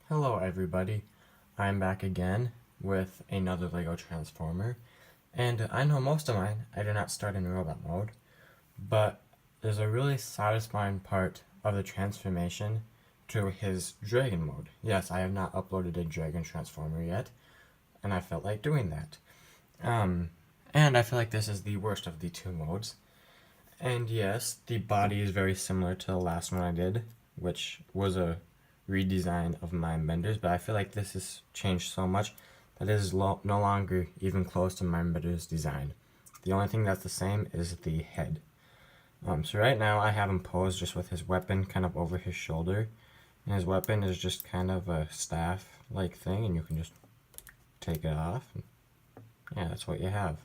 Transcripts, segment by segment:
Hello everybody, I'm back again with another LEGO Transformer, and I know most of mine I do not start in robot mode, but there's a really satisfying part of the transformation to his dragon mode. Yes, I have not uploaded a dragon transformer yet, and I felt like doing that. And I feel like this is the worst of the two modes. And yes, the body is very similar to the last one I did, which was a redesign of Mind Benders, but I feel like this has changed so much that it is no longer even close to Mind Bender's design. The only thing that's the same is the head. So right now I have him posed just with his weapon kind of over his shoulder, and his weapon is just kind of a staff-like thing, and you can just take it off. Yeah, that's what you have.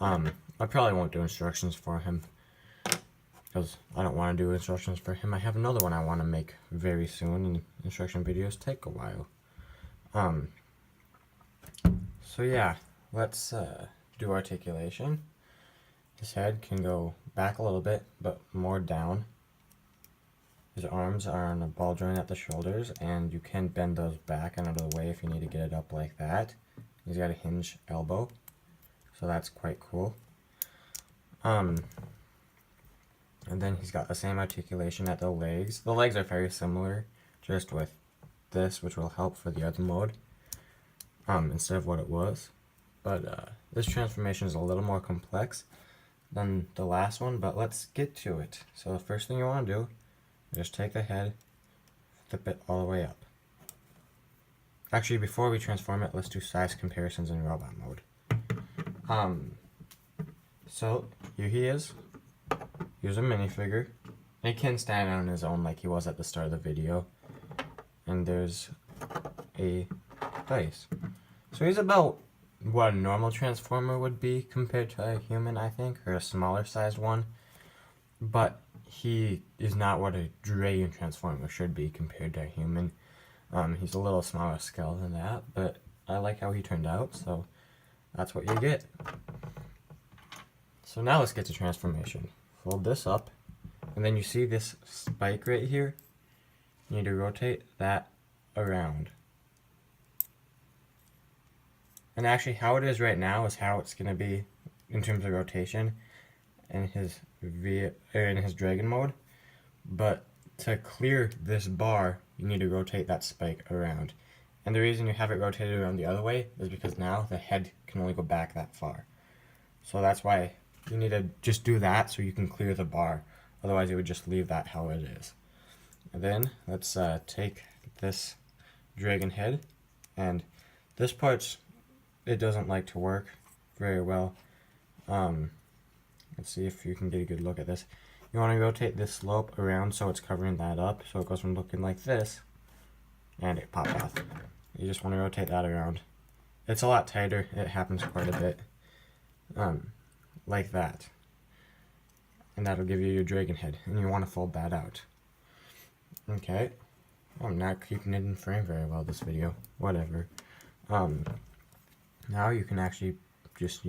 I probably won't do instructions for him, because I don't want to do instructions for him. I have another one I want to make very soon, and instruction videos take a while. So yeah, let's do articulation. His head can go back a little bit, but more down. His arms are on a ball joint at the shoulders, and you can bend those back and out of the way if you need to get it up like that. He's got a hinge elbow, so that's quite cool. And then he's got the same articulation at the legs. The legs are very similar, just with this, which will help for the other mode, instead of what it was. But this transformation is a little more complex than the last one, but let's get to it. So the first thing you want to do is just take the head, flip it all the way up. Actually, before we transform it, let's do size comparisons in robot mode. So here he is. Here's a minifigure. He can stand on his own like he was at the start of the video. And there's a face. So he's about what a normal Transformer would be compared to a human, I think, or a smaller sized one. But he is not what a Dragon Transformer should be compared to a human. He's a little smaller scale than that, but I like how he turned out, so that's what you get. So now let's get to transformation. Fold this up, and then you see this spike right here? You need to rotate that around. And actually how it is right now is how it's going to be in terms of rotation in his dragon mode. But to clear this bar, you need to rotate that spike around. And the reason you have it rotated around the other way is because now the head can only go back that far. So that's why you need to just do that so you can clear the bar. Otherwise you would just leave that how it is. And then let's take this dragon head, and this part's, it doesn't like to work very well. Let's see if you can get a good look at this. You want to rotate this slope around so it's covering that up, so it goes from looking like this, and it popped off. You just want to rotate that around. It's a lot tighter, it happens quite a bit. Like that. And that'll give you your dragon head, and you want to fold that out. Okay. I'm not keeping it in frame very well this video. Whatever. Now you can actually just,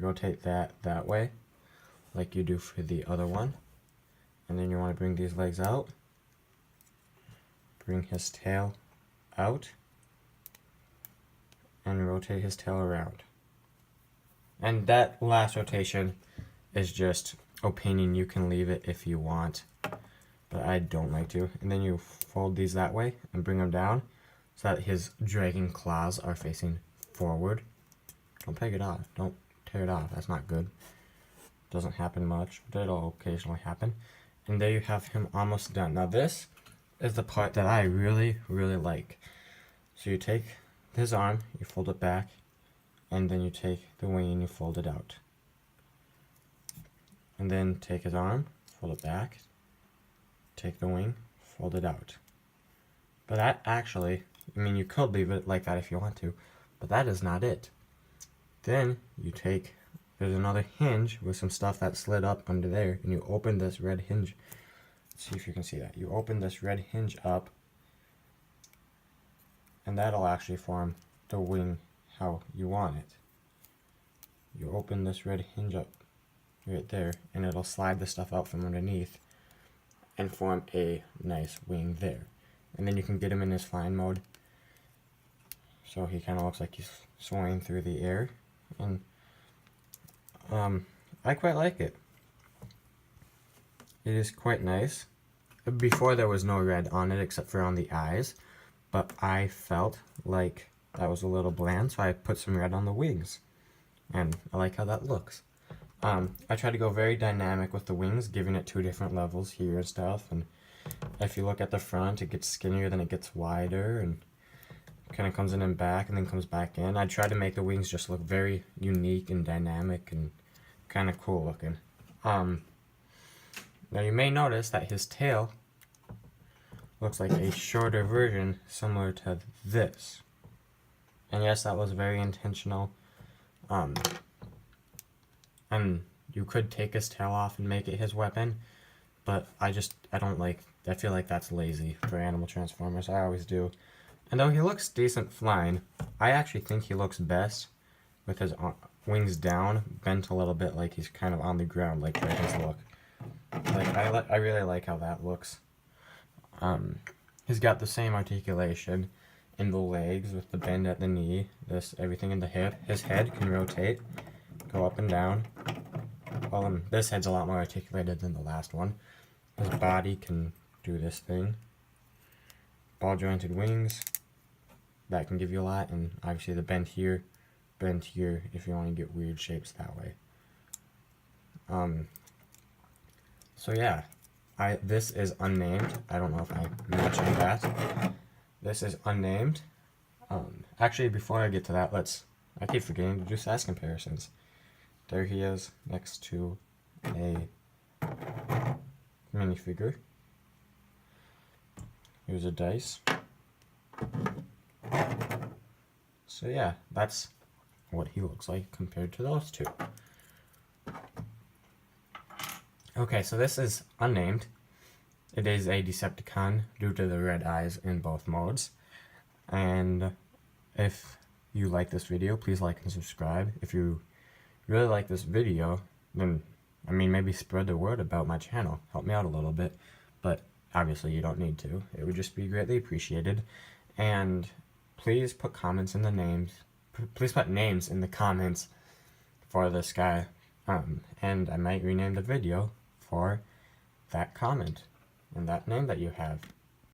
rotate that way, like you do for the other one. And then you want to bring these legs out. Bring his tail out. And rotate his tail around. And that last rotation is just opinion. You can leave it if you want, but I don't like to. And then you fold these that way and bring them down so that his dragon claws are facing forward. Don't take it off. Don't tear it off. That's not good. Doesn't happen much, but it'll occasionally happen. And there you have him almost done. Now this is the part that I really, really like. So you take his arm, you fold it back, and then you take the wing and you fold it out. And then take his arm, fold it back, take the wing, fold it out. But that actually, you could leave it like that if you want to, but that is not it. Then you take, there's another hinge with some stuff that slid up under there, and you open this red hinge. Let's see if you can see that. You open this red hinge up, and that'll actually form the wing how you want it. You open this red hinge up right there, and it'll slide the stuff out from underneath and form a nice wing there. and then you can get him in his flying mode. So he kind of looks like he's soaring through the air, and I quite like it. It is quite nice. Before there was no red on it except for on the eyes, but I felt like that was a little bland, so I put some red on the wings, and I like how that looks. I try to go very dynamic with the wings, giving it 2 different levels here and stuff, and if you look at the front, it gets skinnier, then it gets wider, and kind of comes in and back, and then comes back in. I try to make the wings just look very unique and dynamic and kind of cool looking. Now you may notice that his tail looks like a shorter version similar to this. And yes, that was very intentional. And you could take his tail off and make it his weapon, but I feel like that's lazy for animal transformers. I always do. And though he looks decent flying, I actually think he looks best with his wings down, bent a little bit like he's kind of on the ground, like dragons look. Like I really like how that looks. He's got the same articulation in the legs with the bend at the knee, everything in the hip. His head can rotate, go up and down. Well, this head's a lot more articulated than the last one. His body can do this thing. Ball jointed wings, that can give you a lot, and obviously the bend here if you want to get weird shapes that way. So yeah, this is unnamed. I don't know if I mentioned that. This is unnamed. Actually, before I get to that, I keep forgetting to do size comparisons. There he is next to a minifigure. Here's a dice. So yeah, that's what he looks like compared to those two. Okay, so this is unnamed. It is a Decepticon due to the red eyes in both modes. And if you like this video, please like and subscribe. If you really like this video, then, maybe spread the word about my channel. Help me out a little bit. But obviously you don't need to. It would just be greatly appreciated. And please put comments in the names. Please put names in the comments for this guy. And I might rename the video for that comment and that name that you have.